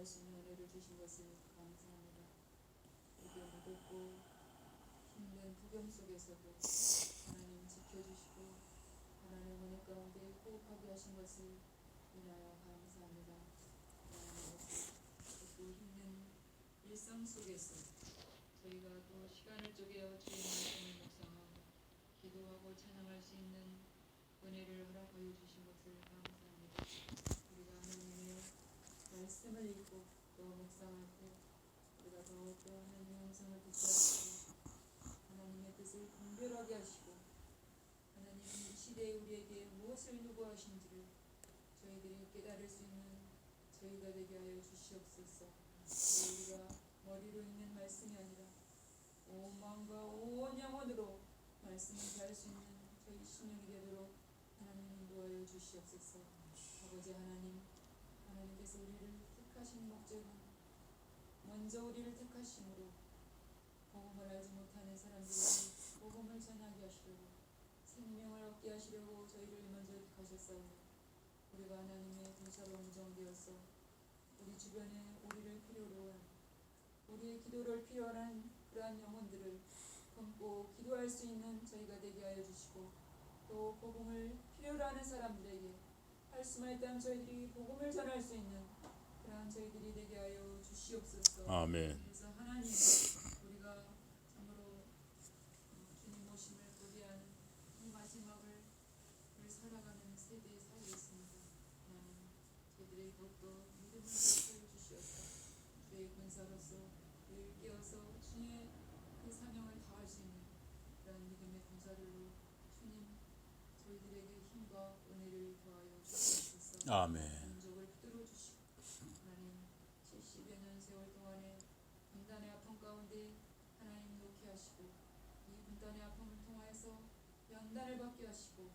수 있는 은혜를 주신 것을 감사합니다. 이렇게 무겁고 힘든 부경 속에서도 하나님 지켜주시고 하나님 은혜 가운데 호흡하게 하신 것을 인하여 감사합니다. 또 힘든 일상 속에서 저희가 또 시간을 쪼개어 주의 말씀을 묵상하고 기도하고 찬양할 수 있는 은혜를 허락하여 주신 것을 감사합니다. 우리가 하나님의 말씀을 읽고 또 묵상할 때 우리가 더욱더 하나님의 음성을 듣게 하시고 하나님의 뜻을 분별하게 하시고 하나님이 이 시대에 우리에게 무엇을 요구하신지를 저희들이 깨달을 수 있는 저희가 되게 하여 주시옵소서. 우리가 머리로 읽는 말씀이 아니라 온 마음과 온 영혼으로 말씀을 잘 수 있는 저희 심령이 되도록 하나님 인도하여 주시옵소서. 아버지 하나님, 하나님께서 우리를 택하신 목적은 먼저 우리를 택하심으로 복음을 알지 못하는 사람들에게 복음을 전하게 하시려고 생명을 얻게 하시려고 저희를 먼저 택하셨사오니 우리가 하나님의 군사로 음정되어서 우리 주변에 우리를 필요로 한 우리의 기도를 필요한 그러한 영혼들을 품고 기도할 수 있는 저희가 되게 하여 주시고 또 복음을 필요로 하는 사람들에게 할 수만 있다면 저희들이 복음을 전할 수 있는 그러한 저희들이 되게 하여 주시옵소서. 아멘. 그래서 하나님 우리가 참으로 주님 오심을 고대하는 이 마지막을 살아가는 세대에 살고 있습니다. 하나님 저희들에게 더욱더 믿음을 가르쳐 주시옵소서. 주의 군사로서 우리를 깨어서 주의 그 사명을 다할 수 있는 그런 믿음의 군사들로 주님 저희들에게 힘과 은혜를 더하여 주시옵소서. 아멘. 민족을 붙들어 주시고 하나님 70여 년 세월 동안에 분단의 아픔 가운데 하나님 놓게 하시고 이 분단의 아픔을 통하여서 연단을 받게 하시고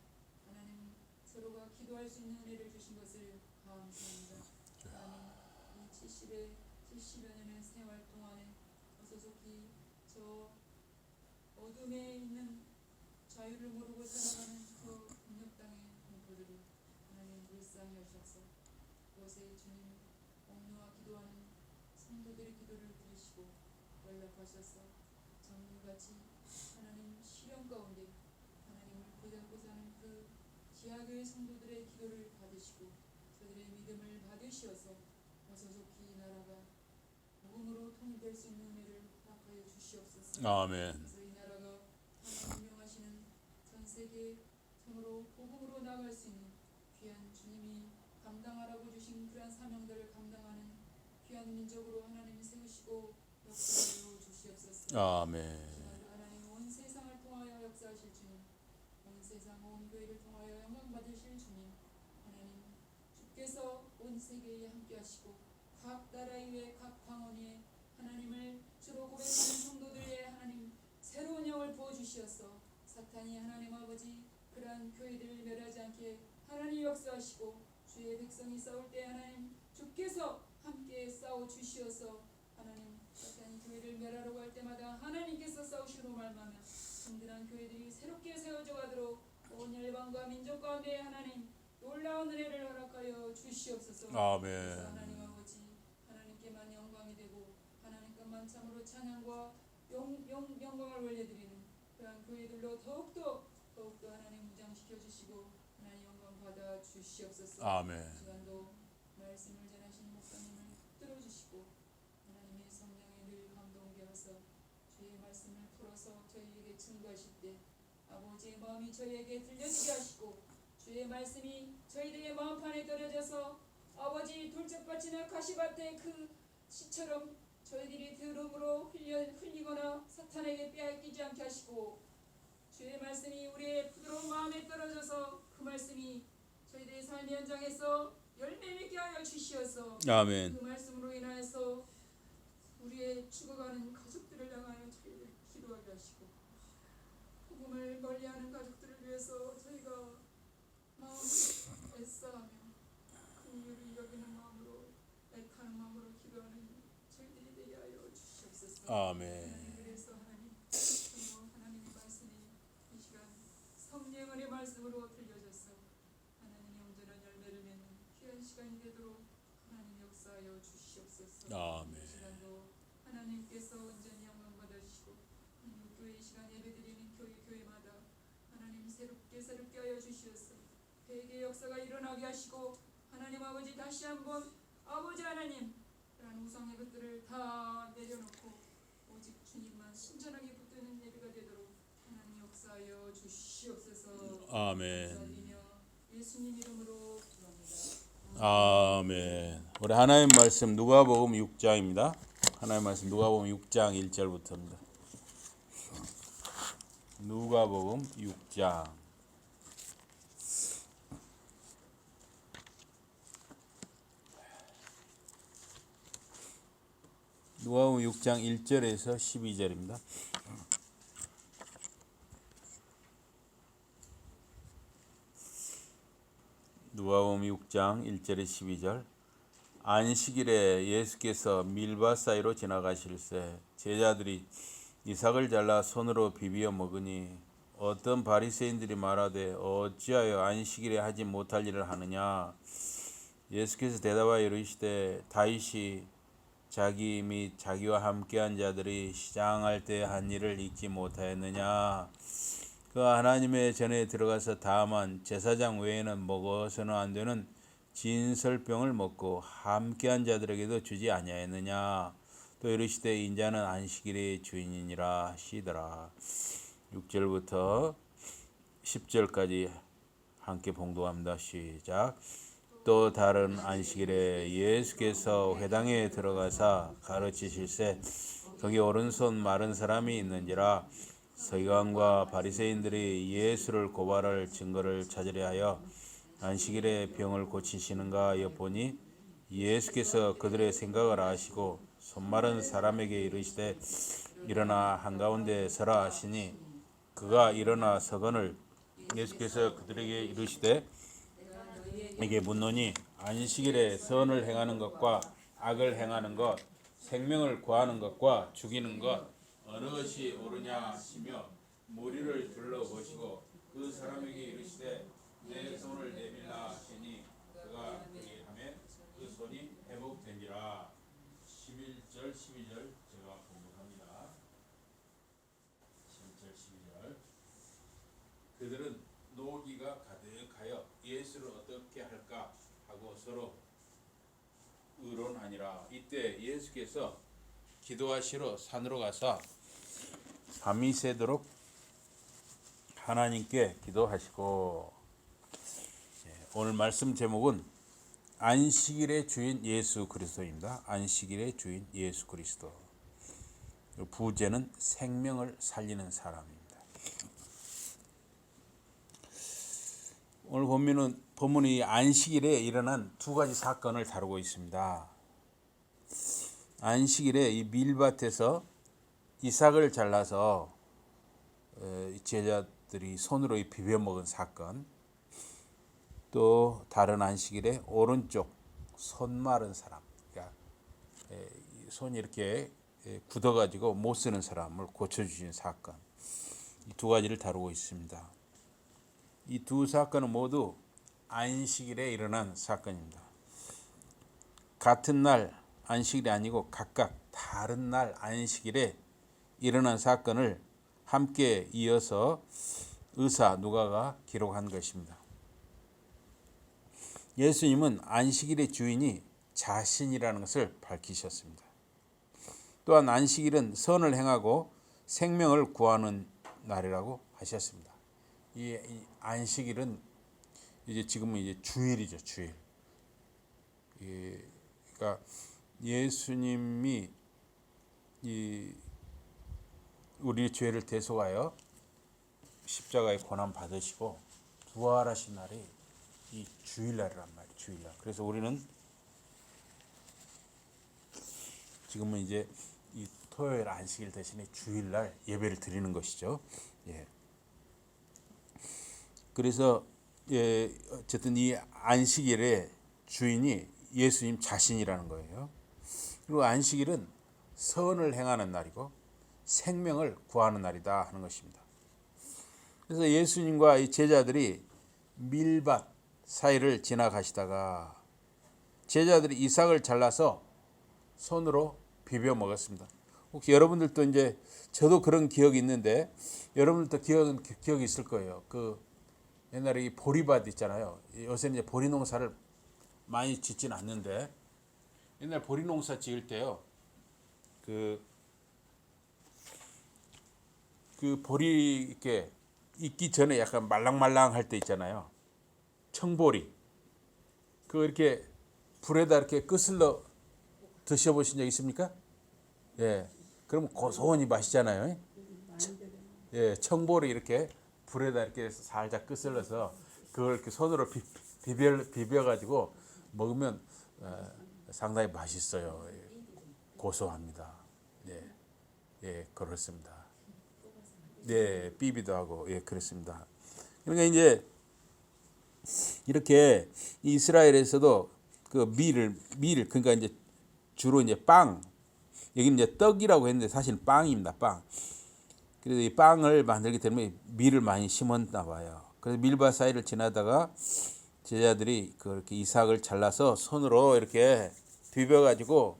하나님 서로가 기도할 수 있는 은혜를 주신 것을 감사합니다. 하나님 이 70여 년의 생활 동안에 어서속히 저 어둠에 있는 자유를 모르고 살아가는 그 북녘 땅의 공포들을 하나님 불쌍히 하셔서 그곳에 주님 옥루와 기도하는 성도들의 기도를 들으시고 연락하셔서 정금같이 하나님 시련 가운데 하나님을 붙잡고 사는 그 지하교회 성도들의 기도를 받으시고 저들의 믿음을 받으시어서 어서속히 이 나라가 복음으로 통일될 수 있는 은혜를 허락하여 주시옵소서. 아멘. 그래서 이 나라가 하나님 명하시는 전 세계 참으로 복음으로 나아갈 수 있는 귀한 주님이 감당하라고 주신 그러한 사명들을 감당하는 귀한 민족으로 하나님이 세우시고 역사하여 주시옵소서. 아멘. 하나님 온 세상을 통하여 역사하실 주님, 온 세상 온 교회를 통하여 영광 받으실 주님, 하나님 주께서 온 세계에 함께하시고 각 나라 위에 각 방언 위에 하나님을 주로 고백하는 성도들의 하나님 새로운 영을 부어주시어서 사탄이 하나님 아버지 그러한 교회들을 멸하지 않게 하나님 역사하시고 주의 백성이 싸울 때 하나님 주께서 함께 싸워 주시어서 하나님 사탄이 교회를 멸하려고 할 때마다 하나님께서 싸우시로 말미암아 든든한 교회들이 새롭게 세워져 가도록 온 열방과 민족 가운데 하나님 놀라운 은혜를 허락하여 주시옵소서. 아멘. 하나님 아버지 하나님께만 영광이 되고 하나님께만 참으로 찬양과 영광을 올려드리는 그러한 교회들로 더욱더 하나님 무장시켜 주시고 하나님 영광 받아 주시옵소서. 아멘. 시간도 말씀을 전하시는 목사님을 들어주시고 하나님의 성령에 늘 감동케 하사 주의 말씀을 풀어서 저희에게 증거하실 때 아버지의 마음이 저희에게 들려지게 하시고 주의 말씀이 저희들의 마음판에 떨어져서 아버지 돌짝밭이나 가시밭의 그 씨처럼 저희들이 들음으로 흘리거나 사탄에게 빼앗기지 않게 하시고 주의 말씀이 우리의 부드러운 마음에 떨어져서 그 말씀이 저희들의 삶의 현장에서 열매 맺게 하여 주시어서 아멘. 그 말씀으로 인하여서 우리의 죽어가는 가족들을 향하여 저희를 기도하게 하시고 복음을 멀리하는 가족들을 위해서 저희가 마음을 애써하며 그 이유를 여기는 마음으로 애타는 마음으로 기도하는 저희들이 되게 하여 주시옵소서. 아멘. 그래서 하나님 하나님의 말씀이 이 시간 성령의 말씀으로 들려져서 하나님의 온전한 열매를 맺는 귀한 시간이 되도록 하나님 역사 역사하여 주시옵소서. 아멘. 이 시간도 하나님께서 온전히 영광 받으시고 하나님 교회 이 시간 예배드리는 교회마다 하나님 새롭게 하여 주시옵소서. 회개의 역사가 일어나게 하시고 하나님 아버지 다시 한번 아버지 하나님 그런 우상의 것들을 다 내려놓고 오직 주님만 신전하게 붙드는 예배가 되도록 하나님 역사하여 주시옵소서. 아멘. 감사드리며 예수님 이름으로 기도합니다. 아멘. 우리 하나님 말씀 누가복음 6장입니다. 하나님 말씀 누가복음 6장 1절부터입니다. 누가복음 6장 누가복음 6장 1절에서 12절입니다. 누가복음 6장 1절에 12절. 안식일에 예수께서 밀밭 사이로 지나가실새 제자들이 이삭을 잘라 손으로 비비어 먹으니 어떤 바리새인들이 말하되 어찌하여 안식일에 하지 못할 일을 하느냐. 예수께서 대답하여 이르시되 다윗이 자기 및 자기와 함께한 자들이 시장할 때 한 일을 잊지 못하였느냐. 그가 하나님의 전에 들어가서 다만 제사장 외에는 먹어서는 안 되는 진설병을 먹고 함께한 자들에게도 주지 아니하였느냐. 또 이르시되 인자는 안식일의 주인이니라 하시더라. 6절부터 10절까지 함께 봉독합니다. 시작. 또 다른 안식일에 예수께서 회당에 들어가사 가르치실새 거기 오른손 마른 사람이 있는지라. 서기관과 바리새인들이 예수를 고발할 증거를 찾으려 하여 안식일에 병을 고치시는가 하여 보니 예수께서 그들의 생각을 아시고 손 마른 사람에게 이르시되 일어나 한가운데 서라 하시니 그가 일어나 서거늘 예수께서 그들에게 이르시되 이게 묻노니 안식일에 선을 행하는 것과 악을 행하는 것 생명을 구하는 것과 죽이는 것 어느 것이 옳으냐 하시며 무리를 둘러보시고 그 사람에게 이르시되 내 손을 내밀라 하시니 그가 그렇게 하매 그 손이 회복된지라. 11절 12절 제가 공부합니다. 11절 12절. 그들은 노기가 가득하여 예수를 어떻게 할까 하고 서로 의론하니라. 이때 예수께서 기도하시러 산으로 가서 밤이 새도록 하나님께 기도하시고. 오늘 말씀 제목은 안식일의 주인 예수 그리스도입니다. 안식일의 주인 예수 그리스도. 부제는 생명을 살리는 사람입니다. 오늘 본문이 안식일에 일어난 두 가지 사건을 다루고 있습니다. 안식일에 이 밀밭에서 이삭을 잘라서 제자들이 손으로 비벼 먹은 사건. 또 다른 안식일에 오른쪽 손 마른 사람, 그러니까 손이 이렇게 굳어가지고 못 쓰는 사람을 고쳐주신 사건. 이 두 가지를 다루고 있습니다. 이 두 사건은 모두 안식일에 일어난 사건입니다. 같은 날 안식일이 아니고 각각 다른 날 안식일에 일어난 사건을 함께 이어서 의사 누가가 기록한 것입니다. 예수님은 안식일의 주인이 자신이라는 것을 밝히셨습니다. 또한 안식일은 선을 행하고 생명을 구하는 날이라고 하셨습니다. 이 안식일은 지금은 이제 주일이죠, 주일. 그러니까 예수님이 우리의 죄를 대속하여 십자가의 고난 받으시고 부활하신 날이 이 주일날이란 말이에요. 주일날. 그래서 우리는 지금은 이제 이 토요일 안식일 대신에 주일날 예배를 드리는 것이죠. 예. 그래서 어쨌든 이 안식일의 주인이 예수님 자신이라는 거예요. 그리고 안식일은 선을 행하는 날이고 생명을 구하는 날이다 하는 것입니다. 그래서 예수님과 이 제자들이 밀밭 사이를 지나가시다가 제자들이 이삭을 잘라서 손으로 비벼 먹었습니다. 혹시 여러분들도 이제 저도 그런 기억이 있는데 여러분들도 기억이 있을 거예요. 그 옛날에 이 보리밭 있잖아요. 요새는 이제 보리 농사를 많이 짓진 않는데 옛날 보리 농사 지을 때요. 그 보리 이렇게 익기 전에 약간 말랑말랑할 때 있잖아요. 청보리. 그 이렇게 불에다 이렇게 끄슬러 드셔보신 적 있습니까? 예. 그럼 고소하니 맛있잖아요. 예, 청보리 이렇게 불에다 이렇게 살짝 끄슬러서 그걸 이렇게 손으로 비벼가지고 먹으면 상당히 맛있어요. 고소합니다. 예, 예, 그렇습니다. 네, 비비도 하고, 예, 그렇습니다. 그러니까 이제 이렇게 이스라엘에서도 그 밀을 그러니까 이제 주로 이제 빵, 여기는 이제 떡이라고 했는데 사실 빵입니다. 빵. 그래서 이 빵을 만들기 때문에 밀을 많이 심었나 봐요. 그래서 밀밭 사이를 지나다가 제자들이 그렇게 이삭을 잘라서 손으로 이렇게 비벼가지고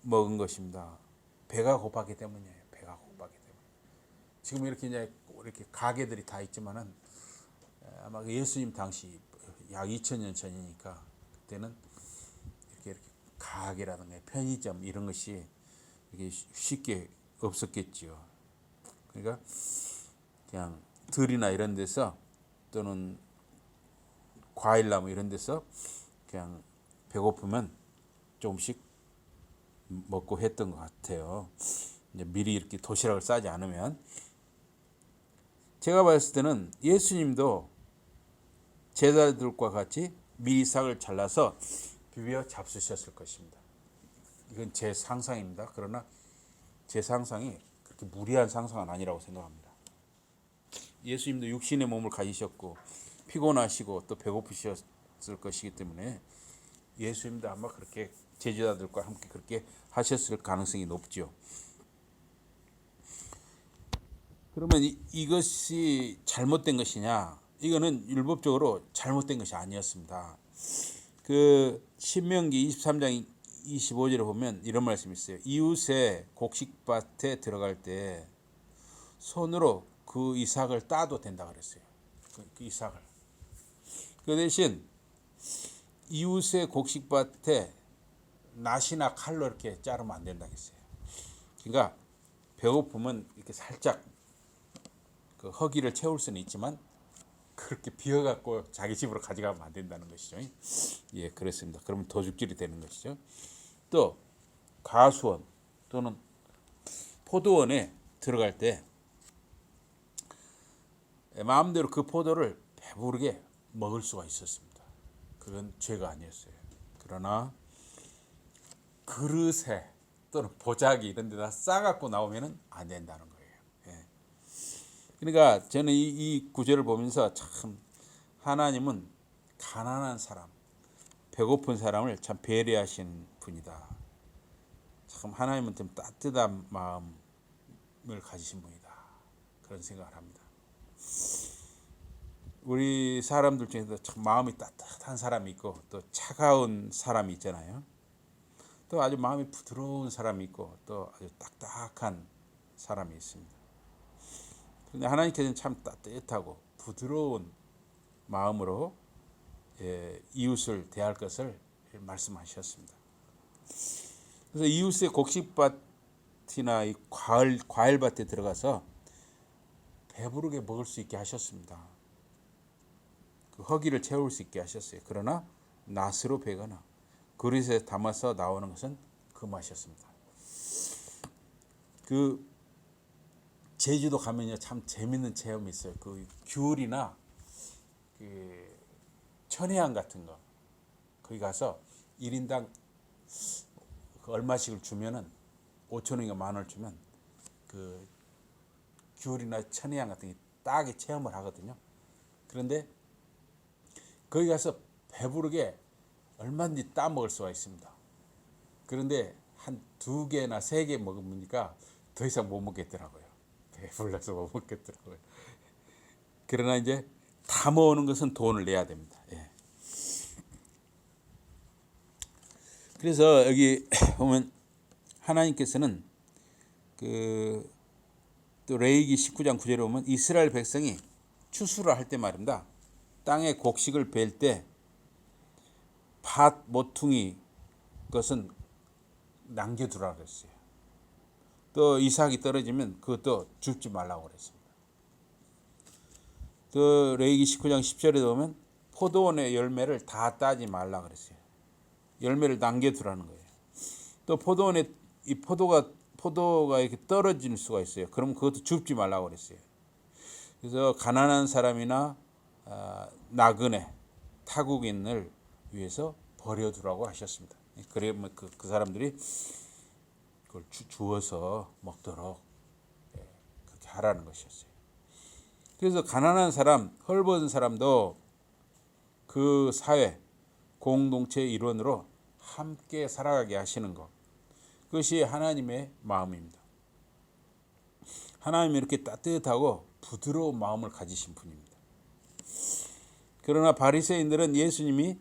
먹은 것입니다. 배가 고팠기 때문이에요. 배가 고팠기 때문에. 지금 이렇게 이제 이렇게 가게들이 다 있지만은 아마 예수님 당시 약 2000년 전이니까 그때는 이렇게 가게라든가 편의점 이런 것이 이렇게 쉽게 없었겠지요. 그러니까 그냥 들이나 이런 데서 또는 과일나무 이런 데서 그냥 배고프면 조금씩 먹고 했던 것 같아요. 이제 미리 이렇게 도시락을 싸지 않으면. 제가 봤을 때는 예수님도 제자들과 같이 밀이삭을 잘라서 비벼 잡수셨을 것입니다. 이건 제 상상입니다. 그러나 제 상상이 그렇게 무리한 상상은 아니라고 생각합니다. 예수님도 육신의 몸을 가지셨고 피곤하시고 또 배고프셨을 것이기 때문에 예수님도 아마 그렇게 제자들과 함께 그렇게 하셨을 가능성이 높죠. 그러면 이것이 잘못된 것이냐? 이거는 율법적으로 잘못된 것이 아니었습니다. 그 신명기 23장 25절에 보면 이런 말씀이 있어요. 이웃의 곡식밭에 들어갈 때 손으로 그 이삭을 따도 된다 그랬어요. 그 이삭을. 그 대신 이웃의 곡식밭에 낫이나 칼로 이렇게 자르면 안 된다 그랬어요. 그러니까 배고프면 이렇게 살짝 그 허기를 채울 수는 있지만 그렇게 비워갖고 자기 집으로 가져가면 안 된다는 것이죠. 예, 그렇습니다. 그러면 도둑질이 되는 것이죠. 또 가수원 또는 포도원에 들어갈 때 마음대로 그 포도를 배부르게 먹을 수가 있었습니다. 그건 죄가 아니었어요. 그러나 그릇에 또는 보자기 이런 데다 싸갖고 나오면 안 된다는 거예요. 예. 그러니까 저는 이 구절을 보면서 참 하나님은 가난한 사람, 배고픈 사람을 참 배려하시는 분이다. 참 하나님은 좀 따뜻한 마음을 가지신 분이다. 그런 생각을 합니다. 우리 사람들 중에도 참 마음이 따뜻한 사람이 있고 또 차가운 사람이 있잖아요. 또 아주 마음이 부드러운 사람이 있고 또 아주 딱딱한 사람이 있습니다. 그런데 하나님께서는 참 따뜻하고 부드러운 마음으로 이웃을 대할 것을 말씀하셨습니다. 그래서 이웃의 곡식밭이나 이 과일밭에 들어가서 배부르게 먹을 수 있게 하셨습니다. 그 허기를 채울 수 있게 하셨어요. 그러나 낫으로 베거나 그릇에 담아서 나오는 것은 금하셨습니다. 그 제주도 가면요 참 재밌는 체험이 있어요. 그 귤이나 그 천혜향 같은 거 거기 가서 1인당 얼마씩을 주면은 5,000원인가 10,000원을 주면 그 귤이나 천혜향 같은 게 딱이 체험을 하거든요. 그런데 거기 가서 배부르게 얼마든지 따 먹을 수가 있습니다. 그런데 한 2개나 3개 먹으니까 더 이상 못 먹겠더라고요. 배불러서 못 먹겠더라고요. 그러나 이제 다 모으는 것은 돈을 내야 됩니다. 예. 그래서 여기 보면 하나님께서는 또 레위기 19장 9절에 보면 이스라엘 백성이 추수를 할 때 말입니다. 땅에 곡식을 벨 때 밭 모퉁이 것은 남겨두라고 그랬어요. 또 이삭이 떨어지면 그것도 줍지 말라고 그랬습니다. 또 레위기 19장 10절에 보면 포도원의 열매를 다 따지 말라 그랬어요. 열매를 남겨두라는 거예요. 또 포도원에 이 포도가 이렇게 떨어질 수가 있어요. 그럼 그것도 줍지 말라고 그랬어요. 그래서 가난한 사람이나 나그네 타국인을 위해서 버려두라고 하셨습니다. 그러면 그 사람들이 그걸 주워서 먹도록 그렇게 하라는 것이었어요. 그래서 가난한 사람, 헐벗은 사람도 그 사회 공동체의 일원으로 함께 살아가게 하시는 것, 그것이 하나님의 마음입니다. 하나님이 이렇게 따뜻하고 부드러운 마음을 가지신 분입니다. 그러나 바리새인들은 예수님이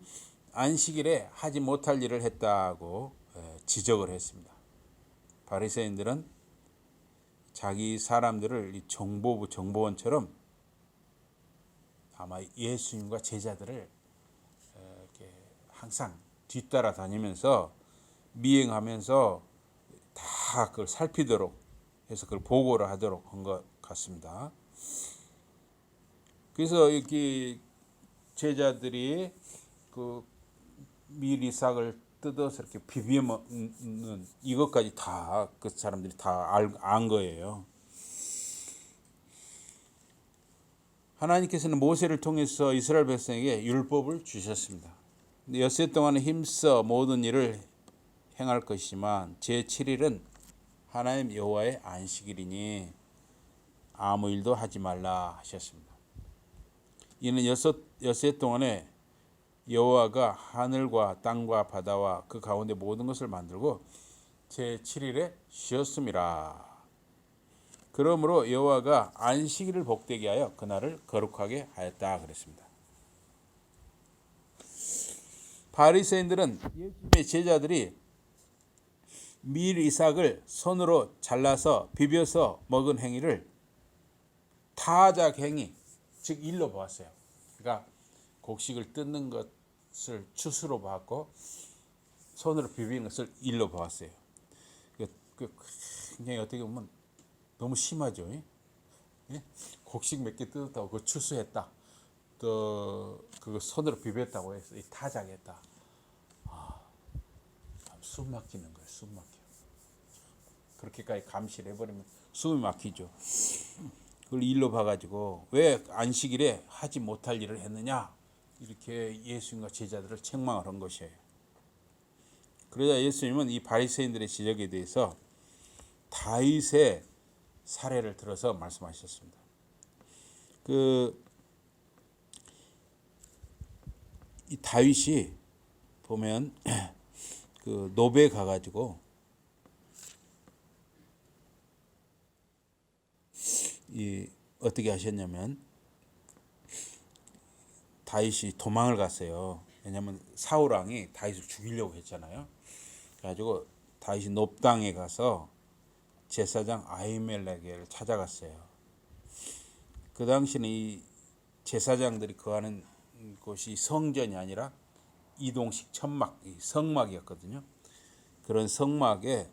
안식일에 하지 못할 일을 했다고 지적을 했습니다. 바리새인들은 자기 사람들을 정보원처럼 아마 예수님과 제자들을 이렇게 항상 뒤따라 다니면서 미행하면서 다 그걸 살피도록 해서 그걸 보고를 하도록 한 것 같습니다. 그래서 이렇게 제자들이 그 밀 이삭을 뜯어서 이렇게 비벼 먹는 이것까지 다 그 사람들이 다 안 거예요. 하나님께서는 모세를 통해서 이스라엘 백성에게 율법을 주셨습니다. 엿새 동안 힘써 모든 일을 행할 것이지만 제7일은 하나님 여호와의 안식일이니 아무 일도 하지 말라 하셨습니다. 이는 엿새 동안에 여호와가 하늘과 땅과 바다와 그 가운데 모든 것을 만들고 제7일에 쉬었음이라. 그러므로 여호와가 안식일을 복되게 하여 그날을 거룩하게 하였다 그랬습니다. 바리새인들은 예수님의 제자들이 밀 이삭을 손으로 잘라서 비벼서 먹은 행위를 타작 행위, 즉 일로 보았어요. 그러니까 곡식을 뜯는 것을 추수로 봤고 손으로 비비는 것을 일로 보았어요. 굉장히 어떻게 보면 너무 심하죠. 예? 곡식 몇 개 뜯었다고 그거 추수했다. 또 그거 손으로 비볐다고 해서 타작했다. 숨 막히는 거예요. 숨 막혀. 그렇게까지 감시를 해버리면 숨이 막히죠. 그걸 일로 봐가지고 왜 안식일에 하지 못할 일을 했느냐, 이렇게 예수님과 제자들을 책망을 한 것이에요. 그러자 예수님은 이 바리새인들의 지적에 대해서 다윗의 사례를 들어서 말씀하셨습니다. 이 다윗이 보면 그 노베 가가지고 어떻게 하셨냐면 다윗이 도망을 갔어요. 왜냐하면 사울 왕이 다윗을 죽이려고 했잖아요. 그래가지고 다윗이 높당에 가서 제사장 아히멜렉을 찾아갔어요. 그 당시는 이 제사장들이 거하는 곳이 성전이 아니라 이동식 천막, 성막이었거든요. 그런 성막에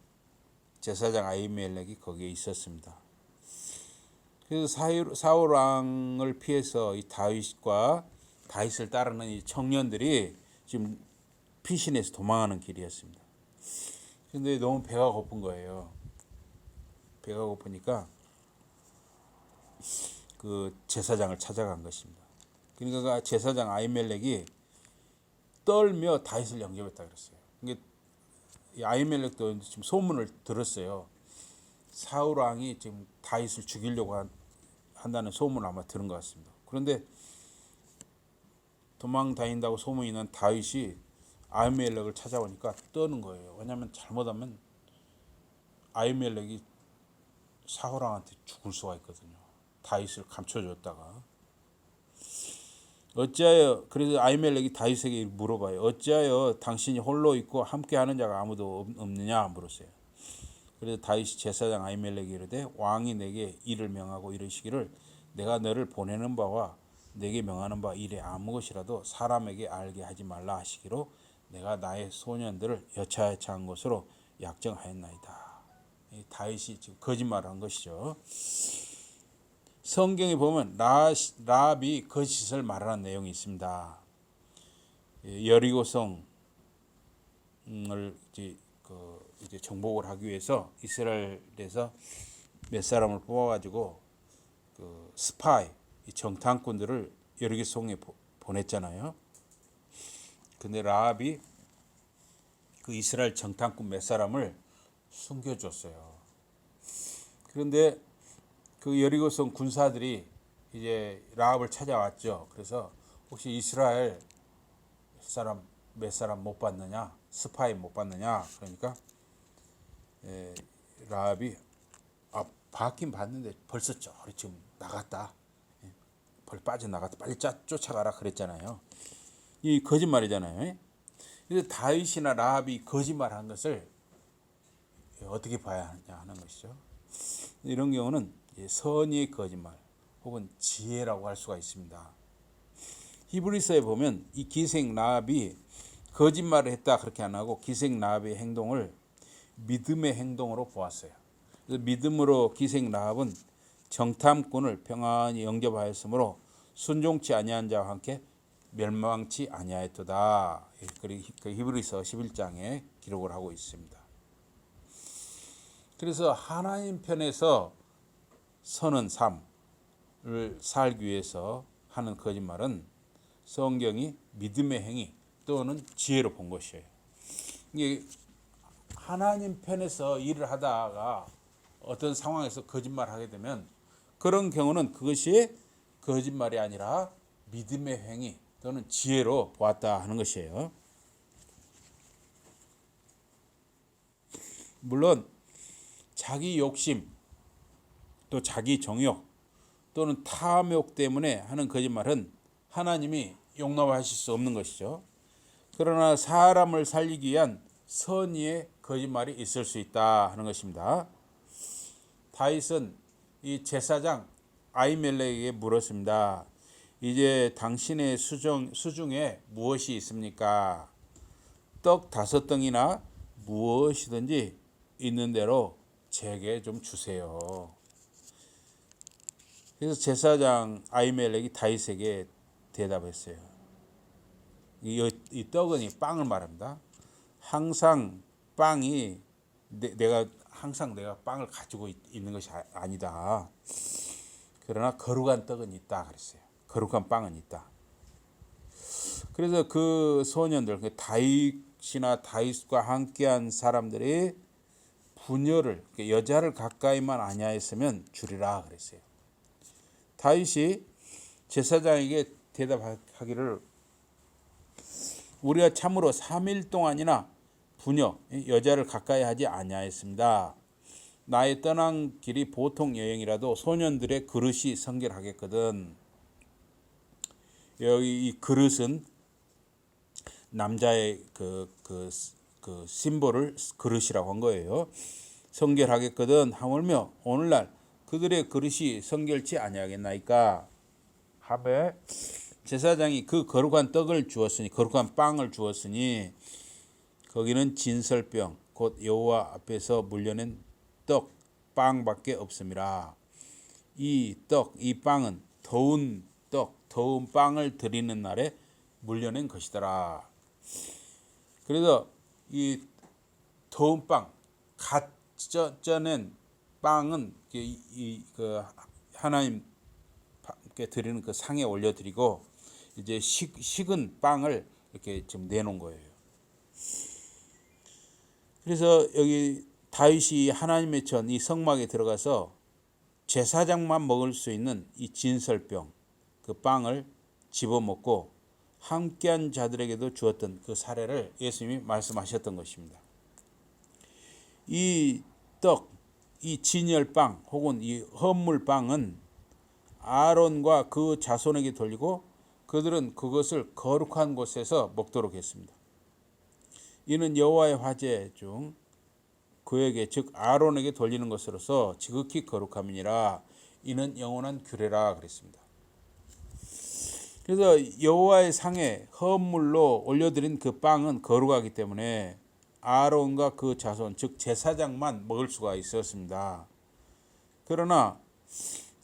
제사장 아히멜렉이 거기에 있었습니다. 그래서 사울 왕을 피해서 이 다윗과 다윗을 따르는 이 청년들이 지금 피신해서 도망하는 길이었습니다. 그런데 너무 배가 고픈 거예요. 배가 고프니까 그 제사장을 찾아간 것입니다. 그러니까 제사장 아히멜렉이 떨며 다윗을 영접했다 그랬어요. 이 아히멜렉도 지금 소문을 들었어요. 사울 왕이 지금 다윗을 죽이려고 한다는 소문을 아마 들은 것 같습니다. 그런데 도망 다닌다고 소문이 난 다윗이 아히멜렉을 찾아오니까 떠는 거예요. 왜냐하면 잘못하면 아히멜렉이 사울 왕한테 죽을 수가 있거든요. 다윗을 감춰줬다가. 어찌하여 그래서 아히멜렉이 다윗에게 물어봐요. 어찌하여 당신이 홀로 있고 함께하는 자가 아무도 없느냐 물었어요. 그래서 다윗이 제사장 아히멜렉이 이르되 왕이 내게 이를 명하고 이르시기를 내가 너를 보내는 바와 내게 명하는 바 일에 아무 것이라도 사람에게 알게 하지 말라 하시기로 내가 나의 소년들을 여차여차한 것으로 약정하였나이다. 다윗이 지금 거짓말을 한 것이죠. 성경에 보면 라합이 거짓을 말하는 내용이 있습니다. 여리고성을 이제 정복을 하기 위해서 이스라엘에서 몇 사람을 뽑아가지고 그 스파이 정탐꾼들을 여리고성에 보냈잖아요. 근데 라합이 그 이스라엘 정탐꾼 몇 사람을 숨겨줬어요. 그런데 그 여리고성 군사들이 이제 라합을 찾아왔죠. 그래서 혹시 이스라엘 사람 몇 사람 못 봤느냐, 스파이 못 봤느냐. 그러니까 라합이 봤긴 봤는데 벌써 저리 지금 나갔다. 벌 빠져나갔다. 빨리 쫓아가라 그랬잖아요. 이 거짓말이잖아요. 그래서 다윗이나 라합이 거짓말한 것을 어떻게 봐야 하냐 하는 것이죠. 이런 경우는 선의의 거짓말 혹은 지혜라고 할 수가 있습니다. 히브리서에 보면 이 기생 라합이 거짓말을 했다 그렇게 안 하고 기생 라합의 행동을 믿음의 행동으로 보았어요. 그래서 믿음으로 기생 라합은 정탐꾼을 평안히 영접하였으므로 순종치 아니한 자와 함께 멸망치 아니하였도다. 그 히브리서 11장에 기록을 하고 있습니다. 그래서 하나님 편에서 서는 삶을 살기 위해서 하는 거짓말은 성경이 믿음의 행위 또는 지혜로 본 것이에요. 이게 하나님 편에서 일을 하다가 어떤 상황에서 거짓말을 하게 되면 그런 경우는 그것이 거짓말이 아니라 믿음의 행위 또는 지혜로 보았다 하는 것이에요. 물론 자기 욕심 또 자기 정욕 또는 탐욕 때문에 하는 거짓말은 하나님이 용납하실 수 없는 것이죠. 그러나 사람을 살리기 위한 선의의 거짓말이 있을 수 있다 하는 것입니다. 다윗은 이 제사장 아히멜렉에게 물었습니다. 이제 당신의 수중에 무엇이 있습니까? 떡 5덩이나 무엇이든지 있는 대로 제게 좀 주세요. 그래서 제사장 아히멜렉이 다윗에게 대답했어요. 이 떡은 이 빵을 말합니다. 항상 빵이 내가 빵을 가지고 있는 것이 아니다. 그러나 거룩한 떡은 있다 그랬어요. 거룩한 빵은 있다. 그래서 그 소년들, 다윗이나 다윗과 함께한 사람들이 부녀를 여자를 가까이만 아니하였으면 주리라 그랬어요. 다윗이 제사장에게 대답하기를 우리가 참으로 3일 동안이나 부녀 여자를 가까이 하지 아니하였습니다. 나의 떠난 길이 보통 여행이라도 소년들의 그릇이 성결하겠거든. 여기 이 그릇은 남자의 그 심볼을 그릇이라고 한 거예요. 성결하겠거든 하물며 오늘날 그들의 그릇이 성결치 아니하겠나이까. 하매 제사장이 그 거룩한 떡을 주었으니 거룩한 빵을 주었으니 거기는 진설병 곧 여호와 앞에서 물려낸 떡 빵밖에 없음이라. 이 빵은 더운 빵을 드리는 날에 물려낸 것이더라. 그래서 이 더운 빵, 갓 쪄낸 빵은 그 하나님께 드리는 그 상에 올려드리고 이제 식은 빵을 이렇게 지금 내놓은 거예요. 그래서 여기 다윗이 하나님의 전 이 성막에 들어가서 제사장만 먹을 수 있는 이 진설병 그 빵을 집어먹고 함께한 자들에게도 주었던 그 사례를 예수님이 말씀하셨던 것입니다. 이 떡, 이 진열빵 혹은 이 헌물빵은 아론과 그 자손에게 돌리고 그들은 그것을 거룩한 곳에서 먹도록 했습니다. 이는 여호와의 화제 중 그에게 즉 아론에게 돌리는 것으로서 지극히 거룩함이니라. 이는 영원한 규례라 그랬습니다. 그래서 여호와의 상에 헌물로 올려드린 그 빵은 거룩하기 때문에 아론과 그 자손 즉 제사장만 먹을 수가 있었습니다. 그러나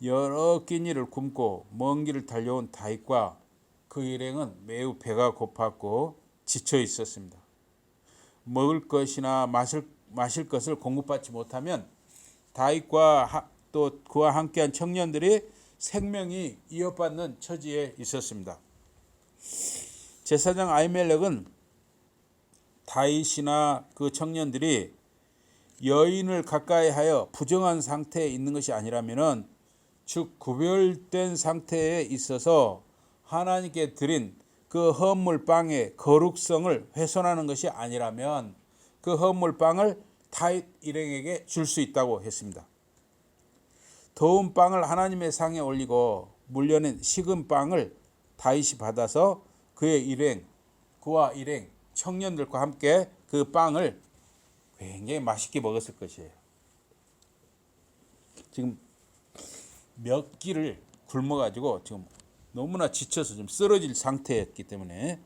여러 끼니를 굶고 먼 길을 달려온 다윗과 그 일행은 매우 배가 고팠고 지쳐 있었습니다. 먹을 것이나 마실 것을 공급받지 못하면 다윗과 또 그와 함께한 청년들이 생명이 위협받는 처지에 있었습니다. 제사장 아히멜렉은 다윗이나 그 청년들이 여인을 가까이 하여 부정한 상태에 있는 것이 아니라면은 즉 구별된 상태에 있어서 하나님께 드린 그 헌물 빵의 거룩성을 훼손하는 것이 아니라면 그 헌물 빵을 다윗 일행에게 줄 수 있다고 했습니다. 더운 빵을 하나님의 상에 올리고 물려낸 식은 빵을 다윗이 받아서 그와 일행 청년들과 함께 그 빵을 굉장히 맛있게 먹었을 것이에요. 지금 몇 끼를 굶어가지고 지금 너무나 지쳐서 좀 쓰러질 상태였기 때문에,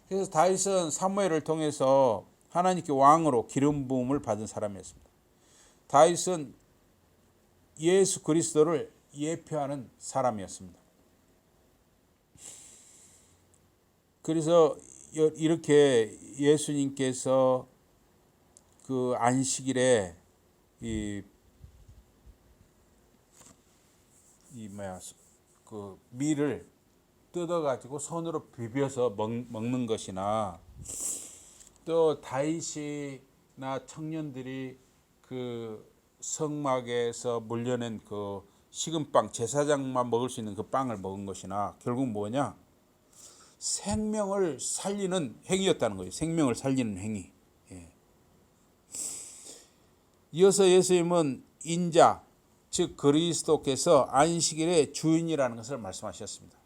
그래서 다윗은 사무엘을 통해서 하나님께 왕으로 기름 부음을 받은 사람이었습니다. 다윗은 예수 그리스도를 예표하는 사람이었습니다. 그래서 이렇게 예수님께서 그 안식일에 그 밀을 뜯어가지고 손으로 비벼서 먹는 것이나 또 다윗이나 청년들이 그 성막에서 물려낸 그 식은 빵, 제사장만 먹을 수 있는 그 빵을 먹은 것이나 결국 뭐냐? 생명을 살리는 행위였다는 거예요. 생명을 살리는 행위. 예. 이어서 예수님은 인자, 즉 그리스도께서 안식일의 주인이라는 것을 말씀하셨습니다.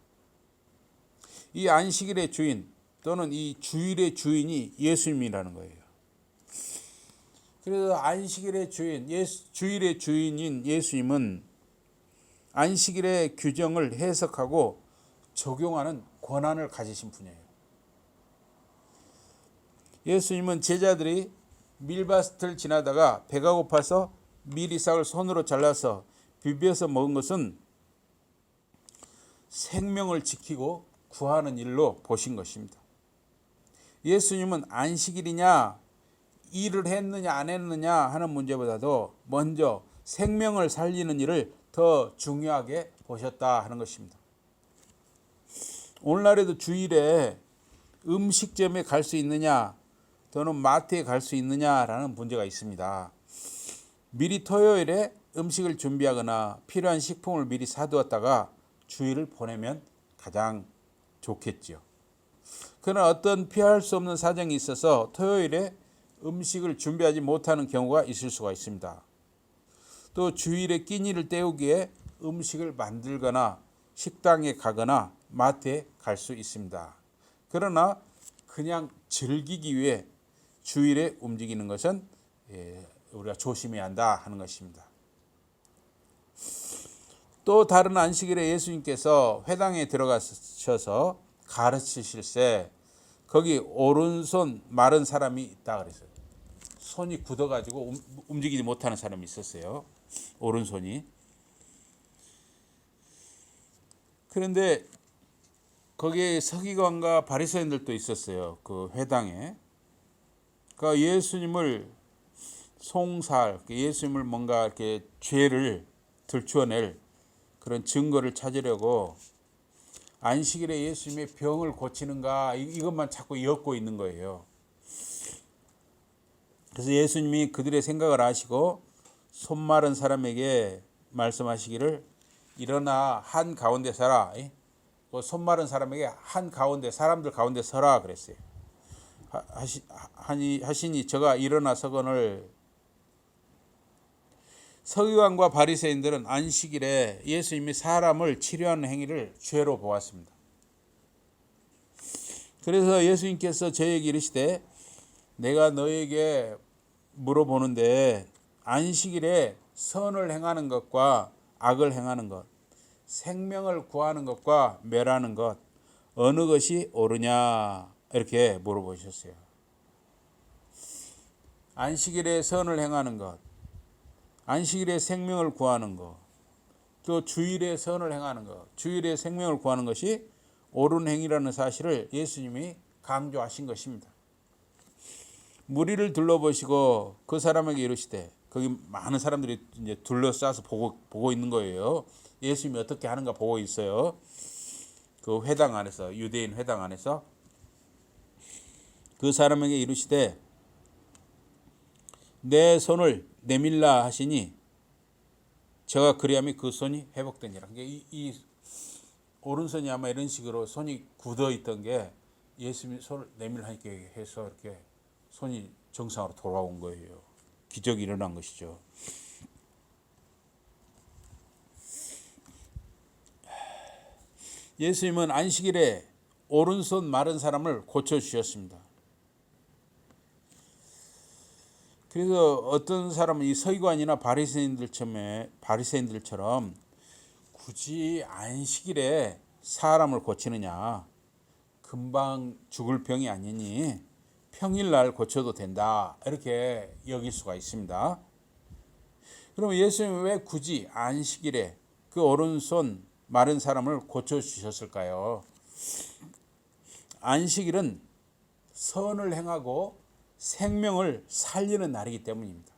이 안식일의 주인 또는 이 주일의 주인이 예수님이라는 거예요. 그래서 안식일의 주인, 주일의 주인인 예수님은 안식일의 규정을 해석하고 적용하는 권한을 가지신 분이에요. 예수님은 제자들이 밀밭을 지나다가 배가 고파서 밀이삭을 손으로 잘라서 비벼서 먹은 것은 생명을 지키고 구하는 일로 보신 것입니다. 예수님은 안식일이냐 일을 했느냐 안 했느냐 하는 문제보다도 먼저 생명을 살리는 일을 더 중요하게 보셨다 하는 것입니다. 오늘날에도 주일에 음식점에 갈 수 있느냐 또는 마트에 갈 수 있느냐라는 문제가 있습니다. 미리 토요일에 음식을 준비하거나 필요한 식품을 미리 사두었다가 주일을 보내면 가장 좋겠죠. 그러나 어떤 피할 수 없는 사정이 있어서 토요일에 음식을 준비하지 못하는 경우가 있을 수가 있습니다. 또 주일에 끼니를 때우기에 음식을 만들거나 식당에 가거나 마트에 갈 수 있습니다. 그러나 그냥 즐기기 위해 주일에 움직이는 것은 우리가 조심해야 한다 하는 것입니다. 또 다른 안식일에 예수님께서 회당에 들어가셔서 가르치실 때 거기 오른손 마른 사람이 있다 그랬어요. 손이 굳어가지고 움직이지 못하는 사람이 있었어요. 오른손이. 그런데 거기에 서기관과 바리새인들도 있었어요. 그 회당에. 그러니까 예수님을 예수님을 뭔가 이렇게 죄를 들추어낼 그런 증거를 찾으려고 안식일에 예수님의 병을 고치는가 이것만 자꾸 엮고 있는 거예요. 그래서 예수님이 그들의 생각을 아시고 손 마른 사람에게 말씀하시기를 일어나 한 가운데 서라. 손 마른 사람에게 한 가운데 사람들 가운데 서라 그랬어요. 하시니 저가 일어나 서거늘. 서기관과 바리새인들은 안식일에 예수님이 사람을 치료하는 행위를 죄로 보았습니다. 그래서 예수님께서 저에게 이르시되 내가 너에게 물어보는데 안식일에 선을 행하는 것과 악을 행하는 것, 생명을 구하는 것과 멸하는 것 어느 것이 옳으냐 이렇게 물어보셨어요. 안식일에 선을 행하는 것, 안식일에 생명을 구하는 것, 또 주일에 선을 행하는 것, 주일에 생명을 구하는 것이 옳은 행위라는 사실을 예수님이 강조하신 것입니다. 무리를 둘러보시고 그 사람에게 이르시되, 거기 많은 사람들이 이제 둘러싸서 보고 있는 거예요. 예수님이 어떻게 하는가 보고 있어요. 그 회당 안에서, 유대인 회당 안에서. 그 사람에게 이르시되 내 손을 내밀라 하시니 제가 그리하면 그 손이 회복되니라. 이 오른손이 아마 이런 식으로 손이 굳어 있던 게 예수님이 손을 내밀하니까 해서 이렇게 손이 정상으로 돌아온 거예요. 기적이 일어난 것이죠. 예수님은 안식일에 오른손 마른 사람을 고쳐주셨습니다. 그래서 어떤 사람은 이 서기관이나 바리새인들처럼 굳이 안식일에 사람을 고치느냐, 금방 죽을 병이 아니니 평일날 고쳐도 된다 이렇게 여길 수가 있습니다. 그러면 예수님은 왜 굳이 안식일에 그 오른손 마른 사람을 고쳐주셨을까요? 안식일은 선을 행하고 생명을 살리는 날이기 때문입니다.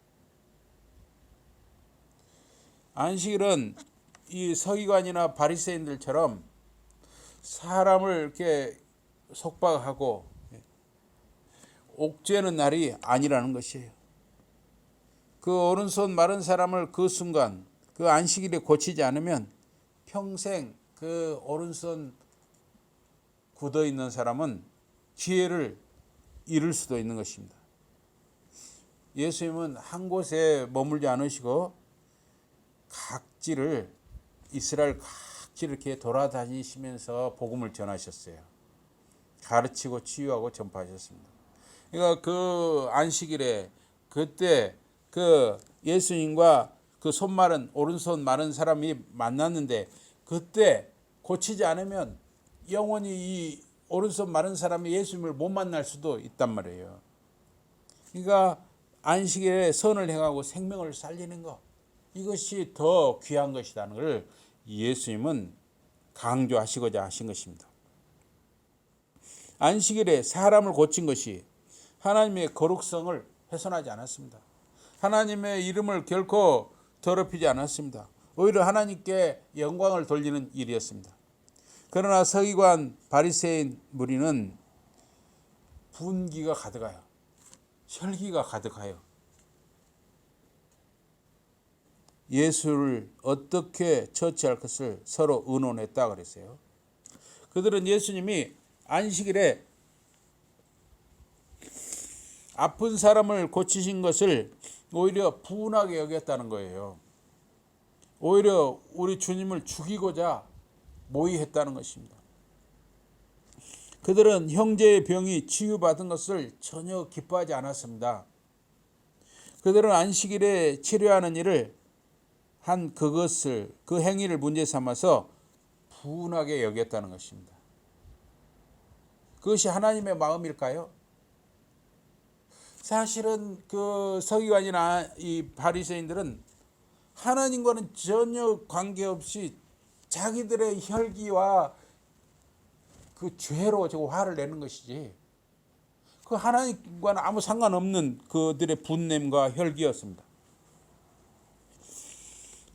안식일은 이 서기관이나 바리새인들처럼 사람을 이렇게 속박하고 옥죄는 날이 아니라는 것이에요. 그 오른손 마른 사람을 그 순간 그 안식일에 고치지 않으면 평생 그 오른손 굳어 있는 사람은 기회를 잃을 수도 있는 것입니다. 예수님은 한 곳에 머물지 않으시고 이스라엘 각지를 이렇게 돌아다니시면서 복음을 전하셨어요. 가르치고 치유하고 전파하셨습니다. 그러니까 그 안식일에 그때 그 예수님과 그 오른손 마른 사람이 만났는데 그때 고치지 않으면 영원히 이 오른손 마른 사람이 예수님을 못 만날 수도 있단 말이에요. 그러니까 안식일에 선을 행하고 생명을 살리는 것, 이것이 더 귀한 것이라는 것을 예수님은 강조하시고자 하신 것입니다. 안식일에 사람을 고친 것이 하나님의 거룩성을 훼손하지 않았습니다. 하나님의 이름을 결코 더럽히지 않았습니다. 오히려 하나님께 영광을 돌리는 일이었습니다. 그러나 서기관 바리새인 무리는 분기가 가득하여 혈기가 가득하여 예수를 어떻게 처치할 것을 서로 의논했다 그랬어요. 그들은 예수님이 안식일에 아픈 사람을 고치신 것을 오히려 분하게 여겼다는 거예요. 오히려 우리 주님을 죽이고자 모의했다는 것입니다. 그들은 형제의 병이 치유받은 것을 전혀 기뻐하지 않았습니다. 그들은 안식일에 치료하는 일을 그 행위를 문제 삼아서 분하게 여겼다는 것입니다. 그것이 하나님의 마음일까요? 사실은 그 서기관이나 이 바리새인들은 하나님과는 전혀 관계없이 자기들의 혈기와 그 죄로 화를 내는 것이지, 그 하나님과는 아무 상관없는 그들의 분냄과 혈기였습니다.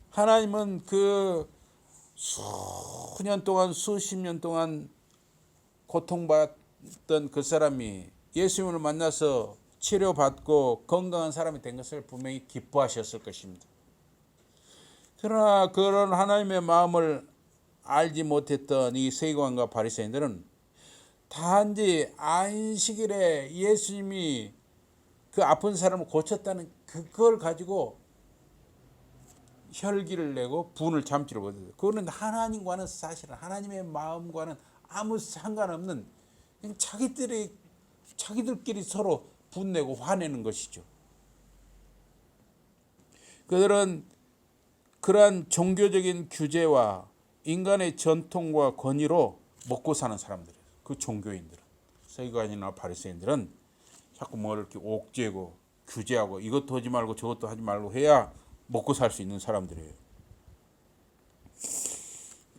하나님은 그 수십 년 동안 고통받던 그 사람이 예수님을 만나서 치료받고 건강한 사람이 된 것을 분명히 기뻐하셨을 것입니다. 그러나 그런 하나님의 마음을 알지 못했던 이 서기관과 바리새인들은 단지 안식일에 예수님이 그 아픈 사람을 고쳤다는 그걸 가지고 혈기를 내고 분을 참지를 못했어요. 그거는 하나님과는 사실은 하나님의 마음과는 아무 상관없는 자기들끼리 서로 분내고 화내는 것이죠. 그들은 그러한 종교적인 규제와 인간의 전통과 권위로 먹고 사는 사람들이에요. 그 종교인들은, 서기관이나 바리새인들은 자꾸 뭘 이렇게 옥죄고 규제하고 이것도 하지 말고 저것도 하지 말고 해야 먹고 살 수 있는 사람들이에요.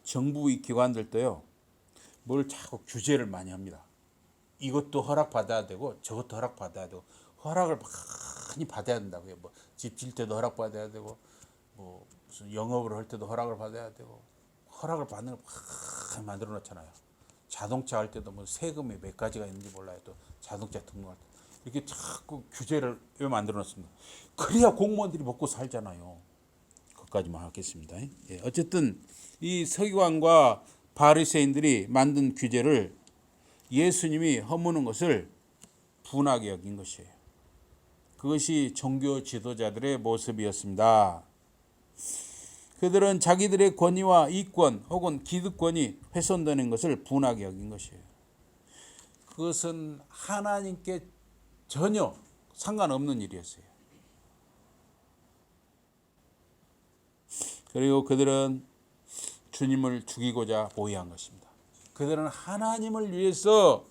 정부 기관들도요, 뭘 자꾸 규제를 많이 합니다. 이것도 허락받아야 되고 저것도 허락받아야 되고 허락을 많이 받아야 된다고요. 뭐 집 질 때도 허락받아야 되고 뭐 무슨 영업을 할 때도 허락을 받아야 되고 허락을 받는 걸 많이 만들어 놓잖아요. 자동차 할 때도 뭐 세금이 몇 가지가 있는지 몰라요. 또 자동차 등록할 때 이렇게 자꾸 규제를 왜 만들어 놨습니다. 그래야 공무원들이 먹고 살잖아요. 그것까지만 하겠습니다. 예, 어쨌든 이 서기관과 바리새인들이 만든 규제를 예수님이 허무는 것을 분하게 여긴 것이에요. 그것이 종교 지도자들의 모습이었습니다. 그들은 자기들의 권위와 이권 혹은 기득권이 훼손되는 것을 분하게 여긴 것이에요. 그것은 하나님께 전혀 상관없는 일이었어요. 그리고 그들은 주님을 죽이고자 모의한 것입니다. 그들은 하나님을 위해서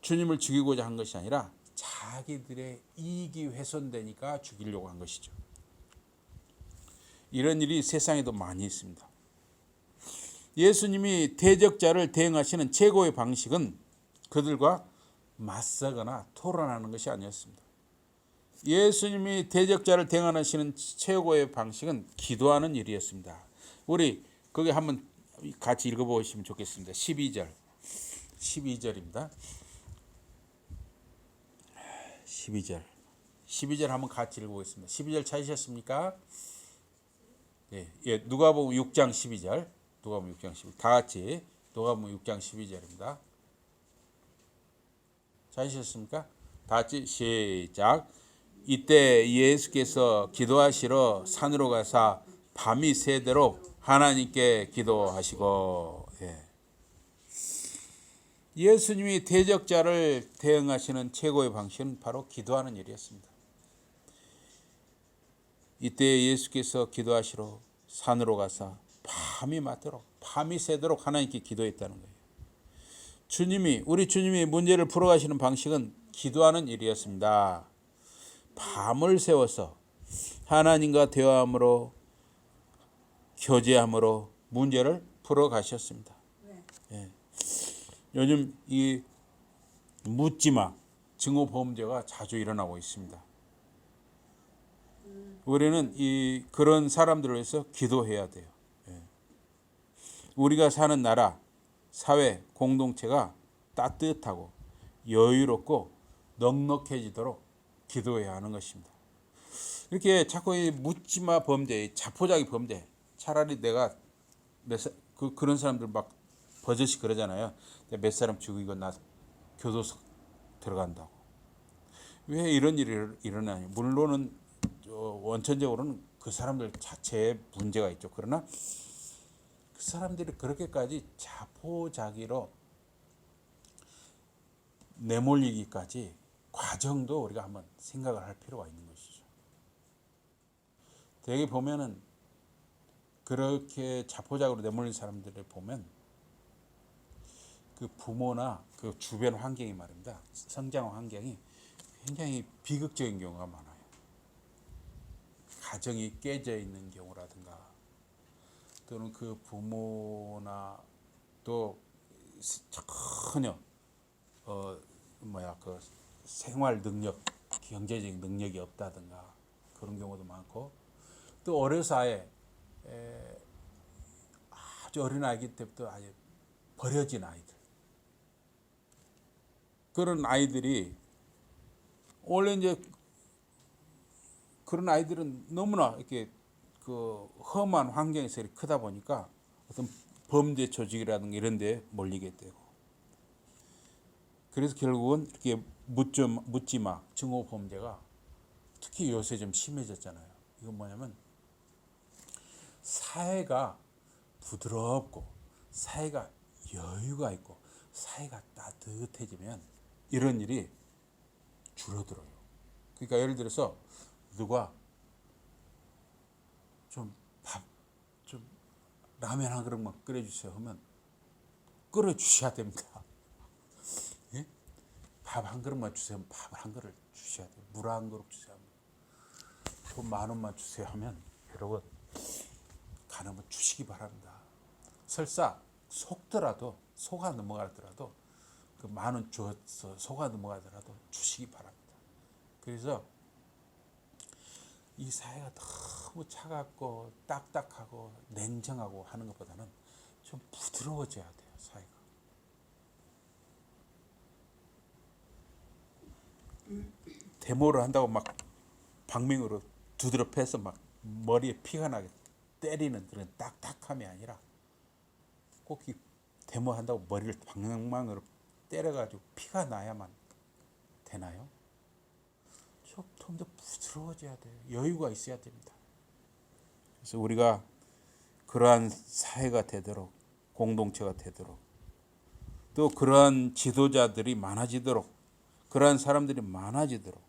주님을 죽이고자 한 것이 아니라 자기들의 이익이 훼손되니까 죽이려고 한 것이죠. 이런 일이 세상에도 많이 있습니다. 예수님이 대적자를 대응하시는 최고의 방식은 그들과 맞서거나 토론하는 것이 아니었습니다. 예수님이 대적자를 대응하시는 최고의 방식은 기도하는 일이었습니다. 우리 거기 한번 같이 읽어보시면 좋겠습니다. 12절입니다. 12절 한번 같이 읽어보겠습니다. 12절 찾으셨습니까? 예, 누가복음 6장 12절. 누가복음 6장 12절. 다 같이 누가복음 6장 12절입니다. 찾으셨습니까? 다 같이 시작. 이때 예수께서 기도하시러 산으로 가사 밤이 새도록 하나님께 기도하시고. 예수님이 대적자를 대응하시는 최고의 방식은 바로 기도하는 일이었습니다. 이때 예수께서 기도하시러 산으로 가사 밤이 새도록 하나님께 기도했다는 거예요. 우리 주님이 문제를 풀어가시는 방식은 기도하는 일이었습니다. 밤을 새워서 하나님과 대화함으로 교제함으로 문제를 풀어가셨습니다. 예. 요즘 이 묻지마 증오범죄가 자주 일어나고 있습니다. 우리는 그런 사람들을 위해서 기도해야 돼요. 예. 우리가 사는 나라, 사회, 공동체가 따뜻하고 여유롭고 넉넉해지도록 기도해야 하는 것입니다. 이렇게 자꾸 이 묻지마 범죄, 자포자기 범죄, 차라리 내가 그런 사람들 막 버젓이 그러잖아요. 몇 사람 죽이고 나 교도소 들어간다고. 왜 이런 일이 일어나냐? 물론은 원천적으로는 그 사람들 자체에 문제가 있죠. 그러나 그 사람들이 그렇게까지 자포자기로 내몰리기까지 과정도 우리가 한번 생각을 할 필요가 있는 것이죠. 되게 보면은 그렇게 자포자기로 내몰린 사람들을 보면 그 부모나 그 주변 환경이 말입니다. 성장 환경이 굉장히 비극적인 경우가 많아요. 가정이 깨져 있는 경우라든가 또는 그 부모나 또 전혀 그 생활 능력, 경제적인 능력이 없다든가 그런 경우도 많고 또 어려서 아주 어린 아기 때부터 아예 버려진 아이들 그런 아이들이 원래 이제 그런 아이들은 너무나 이렇게 그 험한 환경에서 이렇게 크다 보니까 어떤 범죄 조직이라든가 이런 데 몰리게 되고 그래서 결국은 이렇게 묻지마 증오 범죄가 특히 요새 좀 심해졌잖아요. 이건 뭐냐면 사회가 부드럽고 사회가 여유가 있고 사회가 따뜻해지면 이런 일이 줄어들어요. 그러니까 예를 들어서 누가 좀 라면 한 그릇만 끓여주세요 하면 끓여주셔야 됩니다. 예? 밥 한 그릇만 주세요 하면 밥을 한 그릇 주셔야 돼요. 물 한 그릇 주세요 하면 돈 10,000원만 주세요 하면 여러분 가능하면 주시기 바랍니다. 설사 속아 넘어가더라도 그 10,000원 주어서 속아 넘어가더라도 주시기 바랍니다. 그래서 이 사회가 너무 차갑고 딱딱하고 냉정하고 하는 것보다는 좀 부드러워져야 돼요. 사회가. 데모를 한다고 막 방맹으로 두드려 패서 막 머리에 피가 나게 때리는 그런 딱딱함이 아니라 꼭 이 데모한다고 머리를 방망으로 때려가지고 피가 나야만 되나요? 좀 더 부드러워져야 돼요. 여유가 있어야 됩니다. 그래서 우리가 그러한 사회가 되도록, 공동체가 되도록, 또 그러한 지도자들이 많아지도록, 그러한 사람들이 많아지도록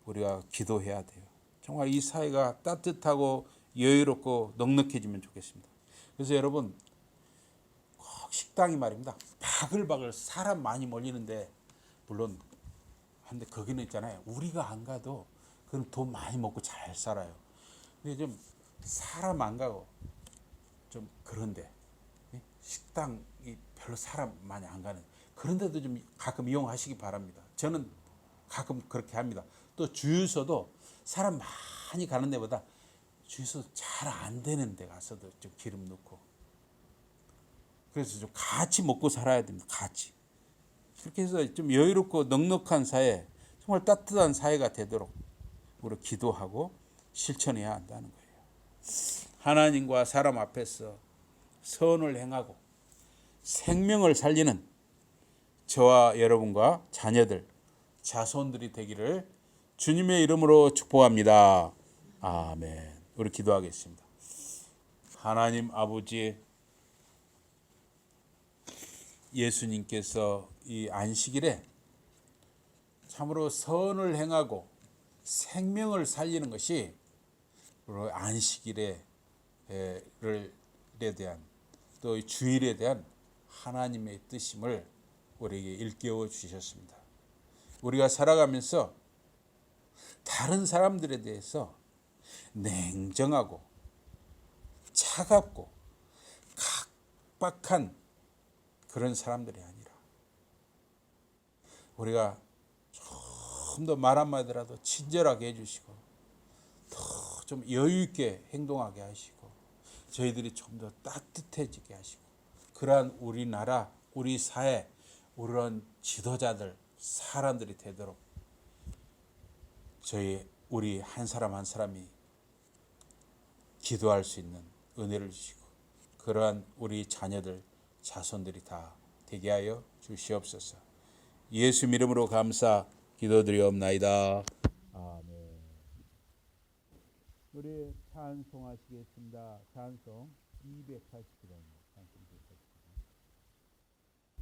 우리가 기도해야 돼요. 정말 이 사회가 따뜻하고 여유롭고 넉넉해지면 좋겠습니다. 그래서 여러분 꼭 식당이 말입니다. 바글바글 사람 많이 몰리는데 물론 근데 거기는 있잖아요. 우리가 안 가도 그럼 돈 많이 먹고 잘 살아요. 근데 좀 사람 안 가고 좀 그런데 식당이 별로 사람 많이 안 가는 그런데도 좀 가끔 이용하시기 바랍니다. 저는 가끔 그렇게 합니다. 또 주유소도 사람 많이 가는 데보다 주유소 잘 안 되는 데 가서도 좀 기름 넣고 그래서 좀 같이 먹고 살아야 됩니다. 같이. 그렇게 해서 좀 여유롭고 넉넉한 사회, 정말 따뜻한 사회가 되도록 우리 기도하고 실천해야 한다는 거예요. 하나님과 사람 앞에서 선을 행하고 생명을 살리는 저와 여러분과 자녀들, 자손들이 되기를 주님의 이름으로 축복합니다. 아멘. 우리 기도하겠습니다. 하나님 아버지, 예수님께서 이 안식일에 참으로 선을 행하고 생명을 살리는 것이 안식일에 대한 또 주일에 대한 하나님의 뜻임을 우리에게 일깨워 주셨습니다. 우리가 살아가면서 다른 사람들에 대해서 냉정하고 차갑고 각박한 그런 사람들이 아니라 우리가 좀 더 말 한마디라도 친절하게 해주시고 더 좀 여유 있게 행동하게 하시고 저희들이 좀 더 따뜻해지게 하시고 그러한 우리나라, 우리 사회, 우리 지도자들, 사람들이 되도록 우리 한 사람 한 사람이 기도할 수 있는 은혜를 주시고 그러한 우리 자녀들, 자손들이 다 되게 하여 주시옵소서. 예수 이름으로 감사 기도드리옵나이다. 아멘. 우리 찬송하시겠습니다. 찬송 280편.